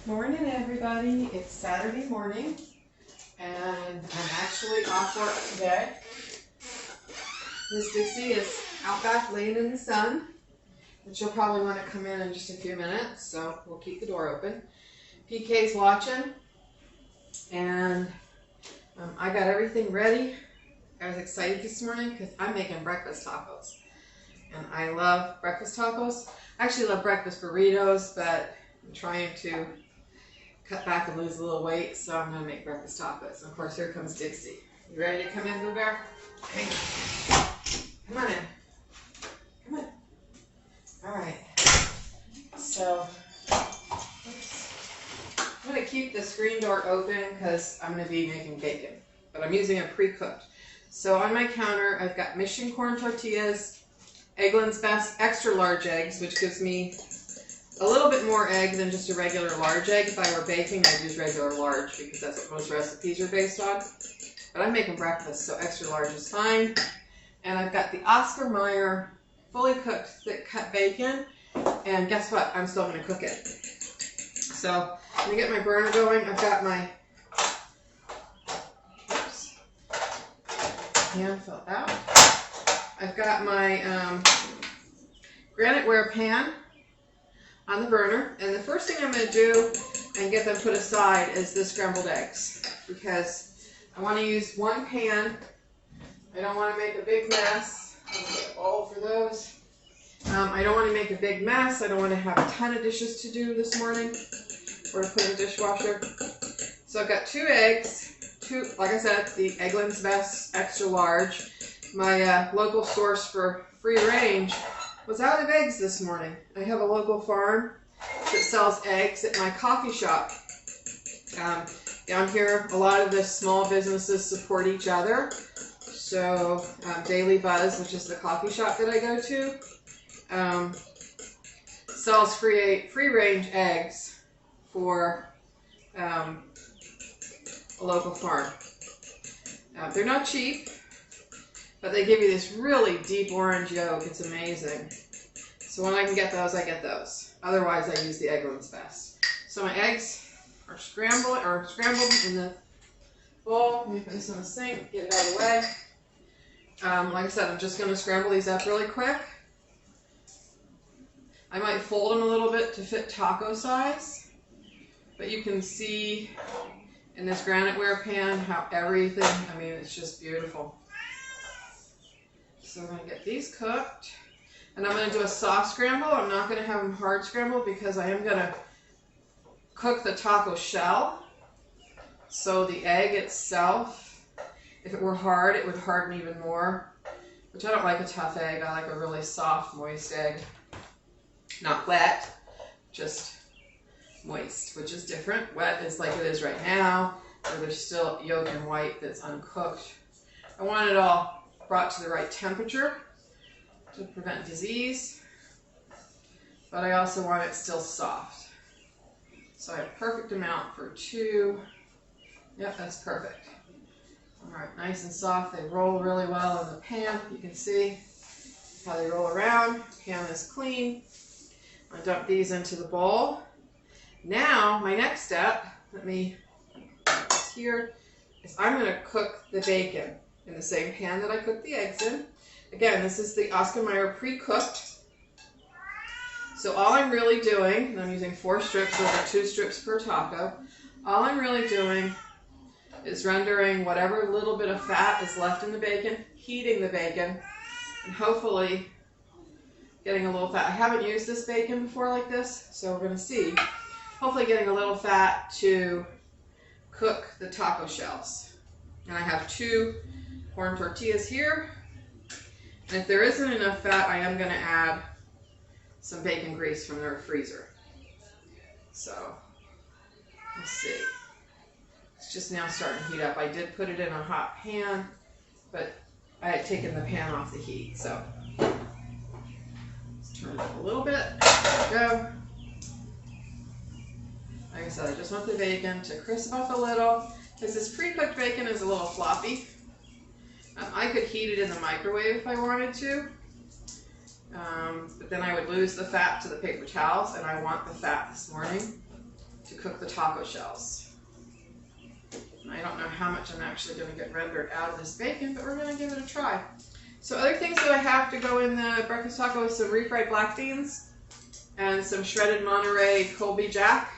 Morning, everybody. It's Saturday morning, and I'm actually off work today. Miss Dixie is out back laying in the sun, and she'll probably want to come in just a few minutes, so we'll keep the door open. PK's watching, and I got everything ready. I was excited this morning because I'm making breakfast tacos, and I love breakfast tacos. I actually love breakfast burritos, but I'm trying to cut back and lose a little weight, so I'm going to make breakfast tacos. And of course, here comes Dixie. You ready to come in, Boo Bear? Come on in. Come on. All right. So, I'm going to keep the screen door open because I'm going to be making bacon, but I'm using it pre-cooked. So on my counter, I've got Mission corn tortillas, Eggland's Best extra large eggs, which gives me a little bit more egg than just a regular large egg. If I were baking, I'd use regular large because that's what most recipes are based on. But I'm making breakfast, so extra large is fine. And I've got the Oscar Mayer fully cooked thick cut bacon. And guess what? I'm still going to cook it. So let me get my burner going. I've got my pan fell out. I've got my granite-ware pan on the burner, and the first thing I'm going to do and get them put aside is the scrambled eggs, because I want to use one pan. I don't want to make a big mess. I'll get a bowl for those. I don't want to make a big mess. I don't want to have a ton of dishes to do this morning or to put in the dishwasher. So I've got 2 eggs, like I said, the Eggland's Best extra large. My local source for free range was out of eggs this morning. I have a local farm that sells eggs at my coffee shop. Down here, a lot of the small businesses support each other. So Daily Buzz, which is the coffee shop that I go to, sells free range eggs for a local farm. They're not cheap, but they give you this really deep orange yolk. It's amazing. So when I can get those, I get those. Otherwise, I use the Eggland's Best. So my eggs are scrambled in the bowl. Let me put this in the sink, get it out of the way. Like I said, I'm just going to scramble these up really quick. I might fold them a little bit to fit taco size, but you can see in this granite-ware pan how everything, I mean, it's just beautiful. So I'm going to get these cooked, and I'm going to do a soft scramble. I'm not going to have them hard scrambled because I am going to cook the taco shell. So the egg itself, if it were hard, it would harden even more, which I don't like a tough egg. I like a really soft, moist egg. Not wet, just moist, which is different. Wet is like it is right now, where there's still yolk and white that's uncooked. I want it all brought to the right temperature to prevent disease, but I also want it still soft. So I have perfect amount for 2. Yep, that's perfect. All right, nice and soft. They roll really well in the pan. You can see how they roll around. Pan is clean. I'm gonna dump these into the bowl. Now, my next step, let me put this here, is I'm gonna cook the bacon in the same pan that I cooked the eggs in. Again, this is the Oscar Mayer pre-cooked. So all I'm really doing, and I'm using 4 strips, so there are 2 strips per taco. All I'm really doing is rendering whatever little bit of fat is left in the bacon, heating the bacon, and hopefully getting a little fat. I haven't used this bacon before like this, so we're gonna see. Hopefully getting a little fat to cook the taco shells. And I have 2 corn tortillas here. And if there isn't enough fat, I am going to add some bacon grease from their freezer. So, let's see. It's just now starting to heat up. I did put it in a hot pan, but I had taken the pan off the heat. So, let's turn it up a little bit. There we go. Like I said, I just want the bacon to crisp up a little, because this pre-cooked bacon is a little floppy. I could heat it in the microwave if I wanted to, but then I would lose the fat to the paper towels, and I want the fat this morning to cook the taco shells. And I don't know how much I'm actually going to get rendered out of this bacon, but we're going to give it a try. So other things that I have to go in the breakfast taco is some refried black beans and some shredded Monterey Colby Jack.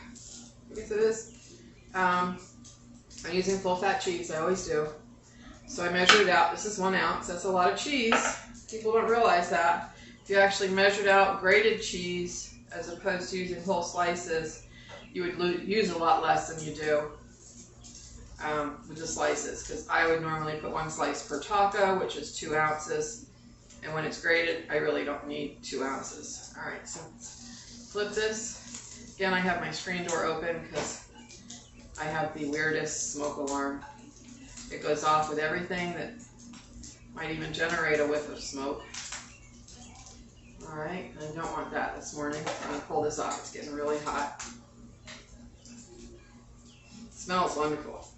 I guess it is. I'm using full fat cheese, I always do. So I measured it out. This is 1 ounce. That's a lot of cheese. People don't realize that. If you actually measured out grated cheese as opposed to using whole slices, you would use a lot less than you do with the slices, because I would normally put 1 slice per taco, which is 2 ounces. And when it's grated, I really don't need 2 ounces. All right, so flip this. Again, I have my screen door open because I have the weirdest smoke alarm. It goes off with everything that might even generate a whiff of smoke. All right, I don't want that this morning. I'm going to pull this off. It's getting really hot. It smells wonderful.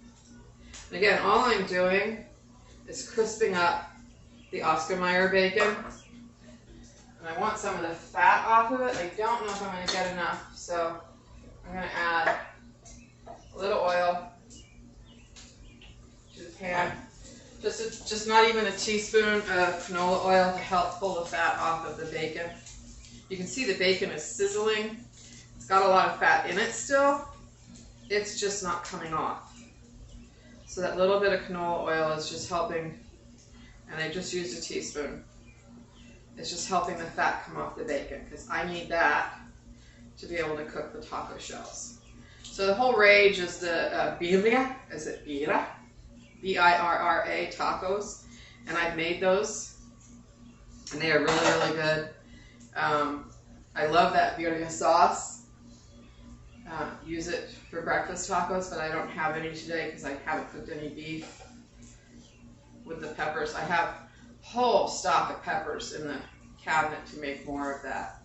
And again, all I'm doing is crisping up the Oscar Mayer bacon. And I want some of the fat off of it. I don't know if I'm going to get enough, so I'm going to add a little oil to the pan. Just not even a teaspoon of canola oil to help pull the fat off of the bacon. You can see the bacon is sizzling. It's got a lot of fat in it still. It's just not coming off. So that little bit of canola oil is just helping, and I just used a teaspoon. It's just helping the fat come off the bacon, because I need that to be able to cook the taco shells. So the whole rage is the birria, is it birria? B-I-R-R-A tacos, and I've made those, and they are really, really good. I love that birria sauce. Use it for breakfast tacos, but I don't have any today because I haven't cooked any beef with the peppers. I have a whole stock of peppers in the cabinet to make more of that.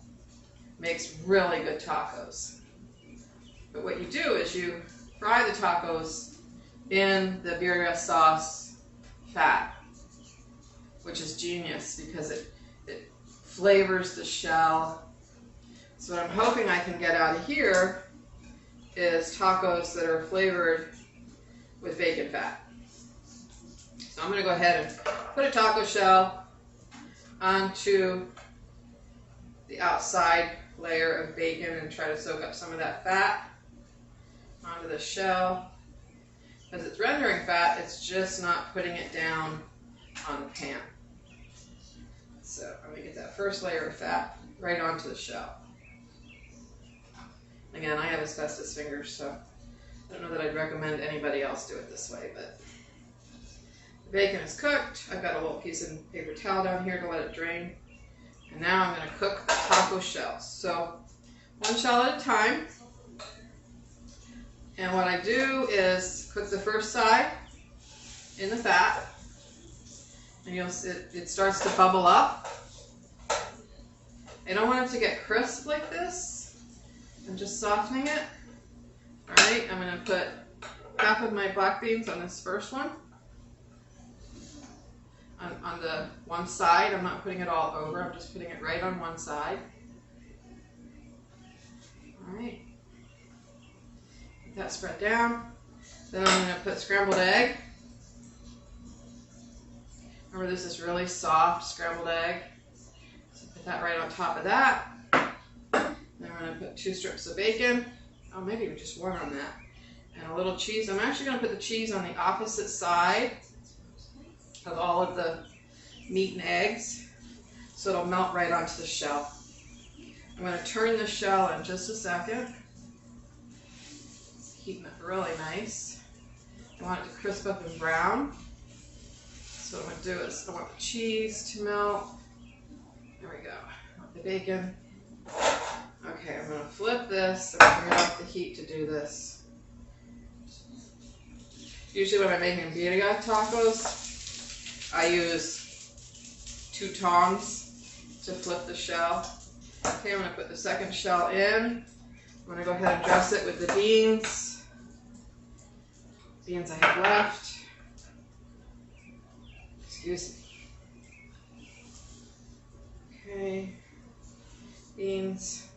Makes really good tacos. But what you do is you fry the tacos in the birria sauce fat, which is genius because it flavors the shell. So what I'm hoping I can get out of here is tacos that are flavored with bacon fat. So I'm going to go ahead and put a taco shell onto the outside layer of bacon and try to soak up some of that fat onto the shell. As it's rendering fat, it's just not putting it down on the pan. So I'm going to get that first layer of fat right onto the shell. Again, I have asbestos fingers, so I don't know that I'd recommend anybody else do it this way, but the bacon is cooked. I've got a little piece of paper towel down here to let it drain. And now I'm going to cook the taco shells. So 1 shell at a time. And what I do is cook the first side in the fat. And you'll see it starts to bubble up. I don't want it to get crisp like this. I'm just softening it. All right, I'm going to put half of my black beans on this first one. On the one side. I'm not putting it all over. I'm just putting it right on one side. All right. Get that spread down. Then I'm going to put scrambled egg. Remember, this is really soft scrambled egg. So put that right on top of that. Then I'm going to put 2 strips of bacon. Oh, maybe just 1 on that. And a little cheese. I'm actually going to put the cheese on the opposite side of all of the meat and eggs, so it'll melt right onto the shell. I'm going to turn the shell in just a second. It's heating up really nice. I want it to crisp up and brown. So what I'm going to do is I want the cheese to melt. There we go. I want the bacon. Okay, I'm going to flip this. I'm going to turn off the heat to do this. Usually when I'm making birria tacos, I use 2 tongs to flip the shell. Okay, I'm going to put the second shell in. I'm going to go ahead and dress it with the beans. Beans I have left. Excuse me. Okay, beans.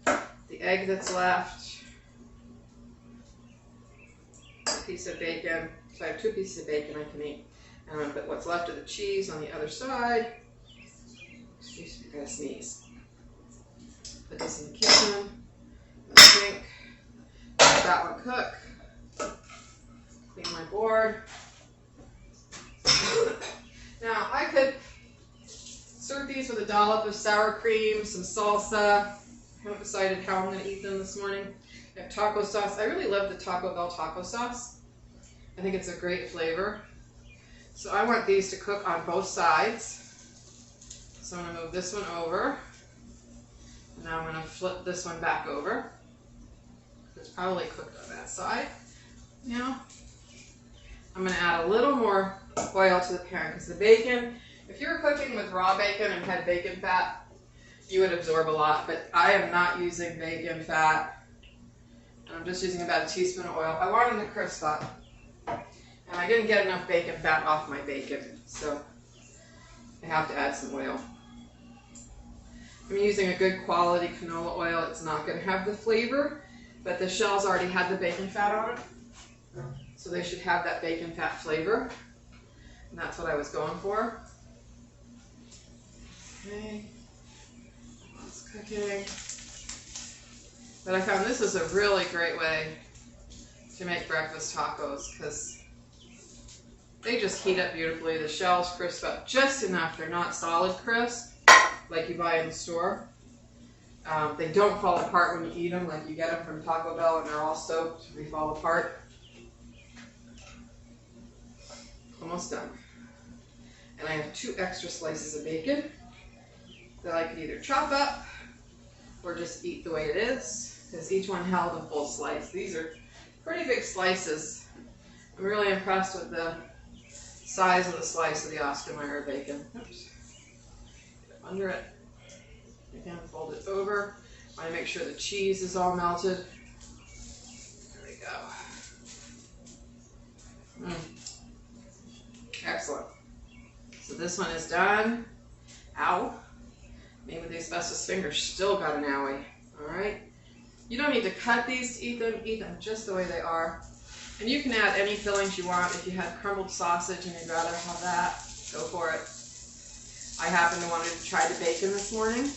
The egg that's left. piece of bacon. So I have 2 pieces of bacon I can eat. And I'm going to put what's left of the cheese on the other side. Excuse me, I gotta sneeze. Put this in the kitchen, in the sink. Let that one cook. Clean my board. Now I could serve these with a dollop of sour cream, some salsa. I haven't decided how I'm going to eat them this morning. I have taco sauce. I really love the Taco Bell taco sauce. I think it's a great flavor. So I want these to cook on both sides. So I'm going to move this one over. And now I'm going to flip this one back over. It's probably cooked on that side. Now I'm going to add a little more oil to the pan because the bacon, if you were cooking with raw bacon and had bacon fat, you would absorb a lot, but I am not using bacon fat. I'm just using about a teaspoon of oil. I want them to crisp up, and I didn't get enough bacon fat off my bacon, so I have to add some oil. I'm using a good quality canola oil. It's not going to have the flavor, but the shells already had the bacon fat on it, so they should have that bacon fat flavor, and that's what I was going for. Okay, it's cooking. But I found this is a really great way to make breakfast tacos because they just heat up beautifully. The shells crisp up just enough. They're not solid crisp like you buy in the store. They don't fall apart when you eat them like you get them from Taco Bell and they're all soaked. They fall apart. Almost done. And I have 2 extra slices of bacon that I could either chop up or just eat the way it is, because each one held a full slice. These are pretty big slices. I'm really impressed with the size of the slice of the Oscar Mayer bacon. Oops. Get up under it. Again, fold it over. I want to make sure the cheese is all melted. There we go. Excellent. So this one is done. Ow. Maybe the asbestos finger still got an owie. Alright. You don't need to cut these to eat them just the way they are. And you can add any fillings you want. If you had crumbled sausage and you'd rather have that, go for it. I happen to want to try the bacon this morning.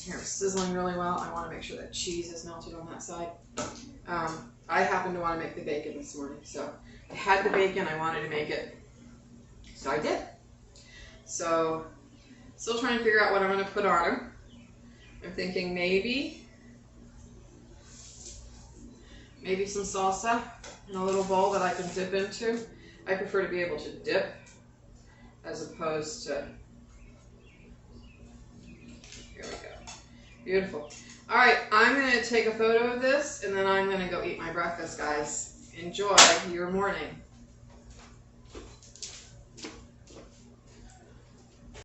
Here, it's sizzling really well. I want to make sure that cheese is melted on that side. I happen to want to make the bacon this morning. So I had the bacon, I wanted to make it. So I did. So, still trying to figure out what I'm going to put on them. I'm thinking maybe some salsa in a little bowl that I can dip into. I prefer to be able to dip as opposed to, here we go. Beautiful. All right, I'm going to take a photo of this and then I'm going to go eat my breakfast, guys. Enjoy your morning.